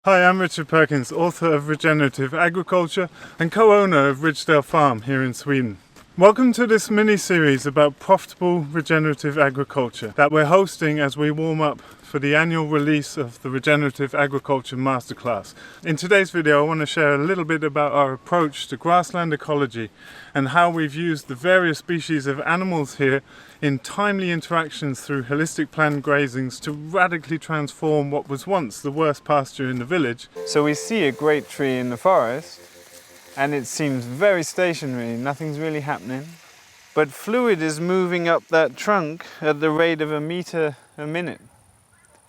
Hi, I'm Richard Perkins, author of Regenerative Agriculture and co-owner of Ridgedale Farm here in Sweden. Welcome to this mini-series about profitable regenerative agriculture that we're hosting as we warm up for the annual release of the Regenerative Agriculture Masterclass. In today's video I want to share a little bit about our approach to grassland ecology and how we've used the various species of animals here in timely interactions through holistic planned grazings to radically transform what was once the worst pasture in the village. So we see a great tree in the forest and it seems very stationary, nothing's really happening. But fluid is moving up that trunk at the rate of a meter a minute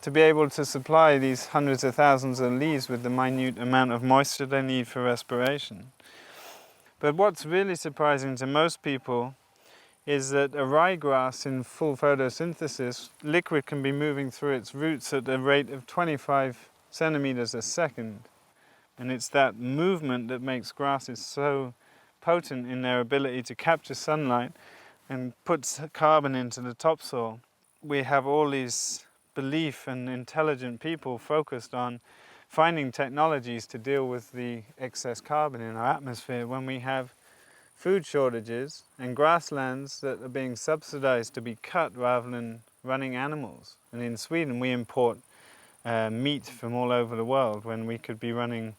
to be able to supply these hundreds of thousands of leaves with the minute amount of moisture they need for respiration. But what's really surprising to most people is that a ryegrass in full photosynthesis, liquid can be moving through its roots at a rate of 25 centimeters a second. And it's that movement that makes grasses so potent in their ability to capture sunlight and puts carbon into the topsoil. We have all these belief and intelligent people focused on finding technologies to deal with the excess carbon in our atmosphere when we have food shortages and grasslands that are being subsidized to be cut rather than running animals. And in Sweden we import meat from all over the world when we could be running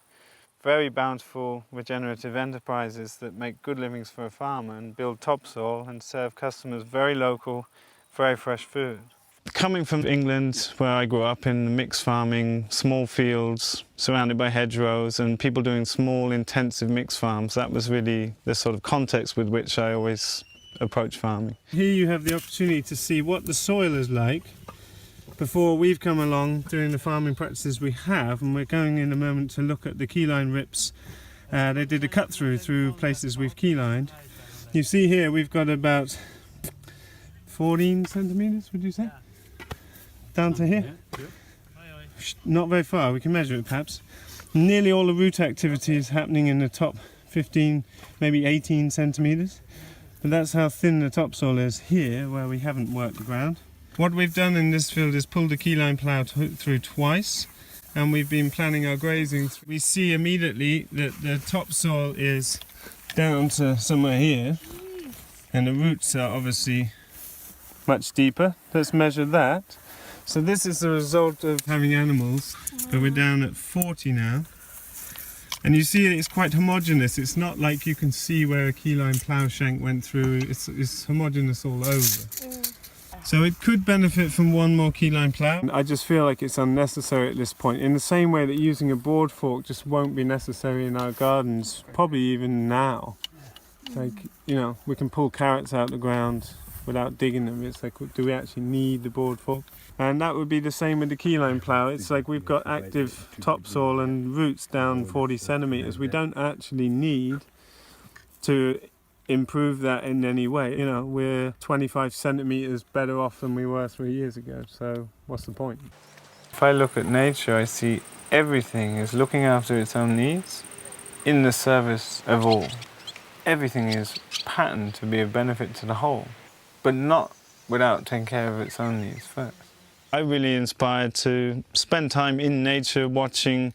very bountiful regenerative enterprises that make good livings for a farmer and build topsoil and serve customers very local, very fresh food. Coming from England, where I grew up in mixed farming, small fields surrounded by hedgerows and people doing small intensive mixed farms, that was really the sort of context with which I always approach farming. Here you have the opportunity to see what the soil is like before we've come along doing the farming practices we have, and we're going in a moment to look at the Keyline rips. They did a cut through places we've keylined. You see here we've got about 14 centimeters, would you say? Down to here? Not very far, we can measure it perhaps. Nearly all the root activity is happening in the top 15, maybe 18 centimeters. But that's how thin the topsoil is here, where we haven't worked the ground. What we've done in this field is pulled the keyline plough through twice, and we've been planning our grazing. We see immediately that the topsoil is down to somewhere here, and the roots are obviously much deeper. Let's measure that. So this is the result of having animals, but we're down at 40 now. And you see it's quite homogeneous. It's not like you can see where a keyline plough shank went through. It's homogeneous all over. So it could benefit from one more keyline plough. I just feel like it's unnecessary at this point, in the same way that using a board fork just won't be necessary in our gardens, probably even now. It's like, you know, we can pull carrots out of the ground without digging them. It's like, do we actually need the board fork? And that would be the same with the keyline plough. It's like we've got active topsoil and roots down 40 centimeters. We don't actually need to improve that in any way. You know, we're 25 centimeters better off than we were 3 years ago. So what's the point? If I look at nature, I see everything is looking after its own needs in the service of all. Everything is patterned to be of benefit to the whole, but not without taking care of its own needs first. I'm really inspired to spend time in nature watching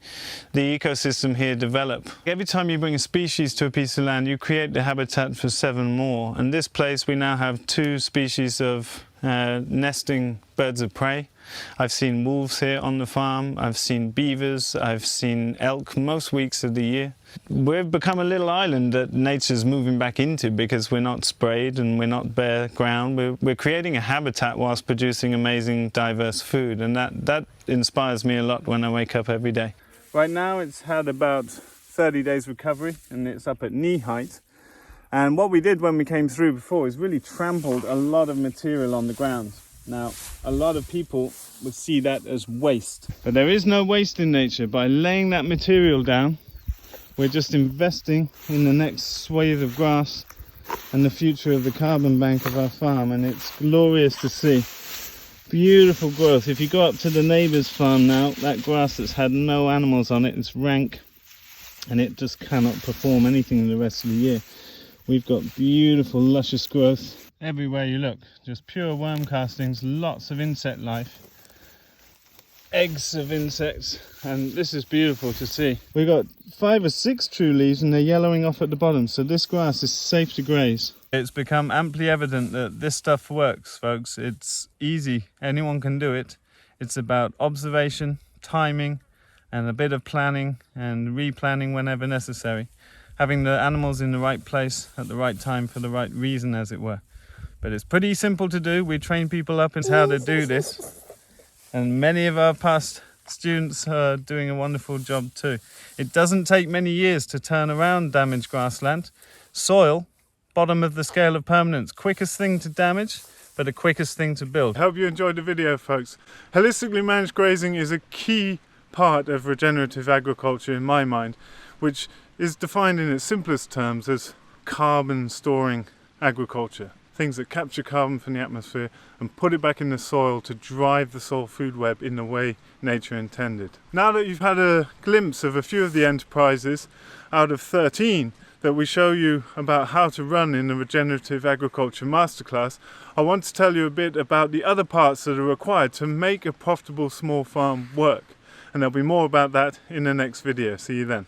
the ecosystem here develop. Every time you bring a species to a piece of land, you create the habitat for 7 more. And this place we now have 2 species of nesting birds of prey. I've seen wolves here on the farm, I've seen beavers, I've seen elk most weeks of the year. We've become a little island that nature's moving back into because we're not sprayed and we're not bare ground. We're creating a habitat whilst producing amazing diverse food, and that inspires me a lot when I wake up every day. Right now it's had about 30 days recovery and it's up at knee height. And what we did when we came through before is really trampled a lot of material on the ground. Now, a lot of people would see that as waste. But there is no waste in nature. By laying that material down, we're just investing in the next swathe of grass and the future of the carbon bank of our farm. And it's glorious to see. Beautiful growth. If you go up to the neighbour's farm now, that grass that's had no animals on it, it's rank and it just cannot perform anything the rest of the year. We've got beautiful, luscious growth everywhere you look. Just pure worm castings, lots of insect life. eggs of insects, and this is beautiful to see. We've got 5 or 6 true leaves and they're yellowing off at the bottom, so this grass is safe to graze. It's become amply evident that this stuff works, folks. It's easy, anyone can do it. It's about observation, timing, and a bit of planning and replanning whenever necessary. Having the animals in the right place at the right time for the right reason, as it were. But it's pretty simple to do. We train people up in how to do this. And many of our past students are doing a wonderful job too. It doesn't take many years to turn around damaged grassland. Soil, bottom of the scale of permanence. Quickest thing to damage, but the quickest thing to build. I hope you enjoyed the video, folks. Holistically managed grazing is a key part of regenerative agriculture in my mind, which is defined in its simplest terms as carbon storing agriculture. Things that capture carbon from the atmosphere and put it back in the soil to drive the soil food web in the way nature intended. Now that you've had a glimpse of a few of the enterprises out of 13 that we show you about how to run in the Regenerative Agriculture Masterclass, I want to tell you a bit about the other parts that are required to make a profitable small farm work. And there'll be more about that in the next video. See you then.